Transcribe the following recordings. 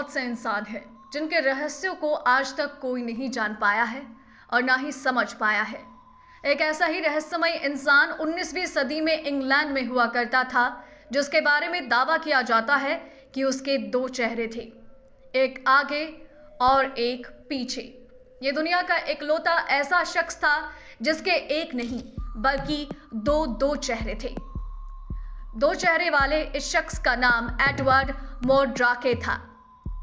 बहुत से इंसान हैं जिनके रहस्यों को आज तक कोई नहीं जान पाया है और ना ही समझ पाया है। एक ऐसा ही रहस्यमय इंसान 19वीं सदी में इंग्लैंड में हुआ करता था, जिसके बारे में दावा किया जाता है कि उसके 2 चेहरे थे, एक आगे और एक पीछे। ये दुनिया का इकलौता ऐसा शख्स था जिसके एक नहीं बल्कि दो चेहरे थे। 2 चेहरे वाले इस शख्स का नाम एडवर्ड मोरड्राके था।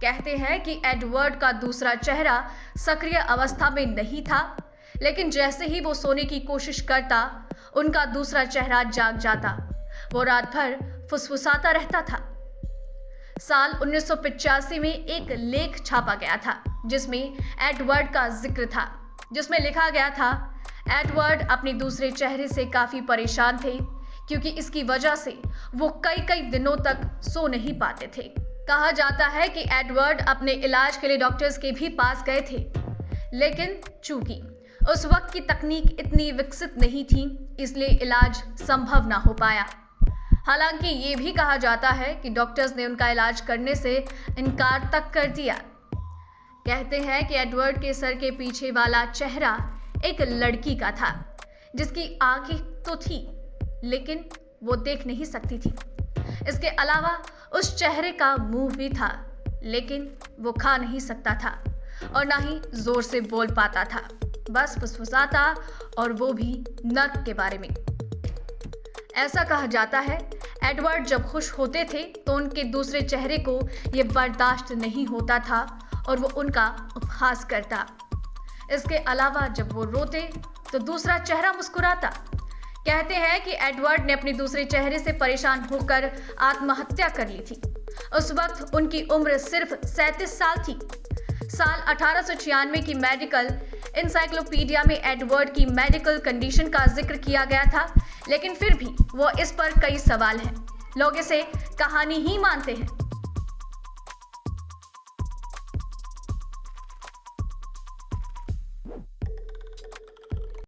कहते हैं कि एडवर्ड का दूसरा चेहरा सक्रिय अवस्था में नहीं था, लेकिन जैसे ही वो सोने की कोशिश करता, उनका दूसरा चेहरा जाग जाता। वो रात भर फुसफुसाता रहता था। साल 1985 में एक लेख छापा गया था जिसमें एडवर्ड का जिक्र था, जिसमें लिखा गया था, एडवर्ड अपने दूसरे चेहरे से काफी परेशान थे क्योंकि इसकी वजह से वो कई दिनों तक सो नहीं पाते थे। कहा जाता है कि एडवर्ड अपने इलाज के लिए डॉक्टर्स के भी पास गए थे, लेकिन चूंकि उस वक्त की तकनीक इतनी विकसित नहीं थी, इसलिए इलाज संभव ना हो पाया। हालांकि ये भी कहा जाता है कि डॉक्टर्स ने उनका इलाज करने से इनकार तक कर दिया। कहते हैं कि एडवर्ड के सर के पीछे वाला चेहरा एक लड़की का था, जिसकी आंखें तो थी लेकिन वो देख नहीं सकती थी। इसके अलावा उस चेहरे का मुंह भी था, लेकिन वो खा नहीं सकता था और ना ही जोर से बोल पाता था, बस फुसफुसाता, और वो भी नर्क के बारे में। ऐसा कहा जाता है एडवर्ड जब खुश होते थे तो उनके दूसरे चेहरे को ये बर्दाश्त नहीं होता था और वो उनका उपहास करता। इसके अलावा जब वो रोते तो दूसरा चेहरा मुस्कुराता। कहते हैं कि एडवर्ड ने अपने दूसरे चेहरे से परेशान होकर आत्महत्या कर ली थी। उस वक्त उनकी उम्र सिर्फ 37 साल थी। साल 1896 की मेडिकल इंसाइक्लोपीडिया में एडवर्ड की मेडिकल कंडीशन का जिक्र किया गया था, लेकिन फिर भी वो इस पर कई सवाल हैं। लोग इसे कहानी ही मानते हैं।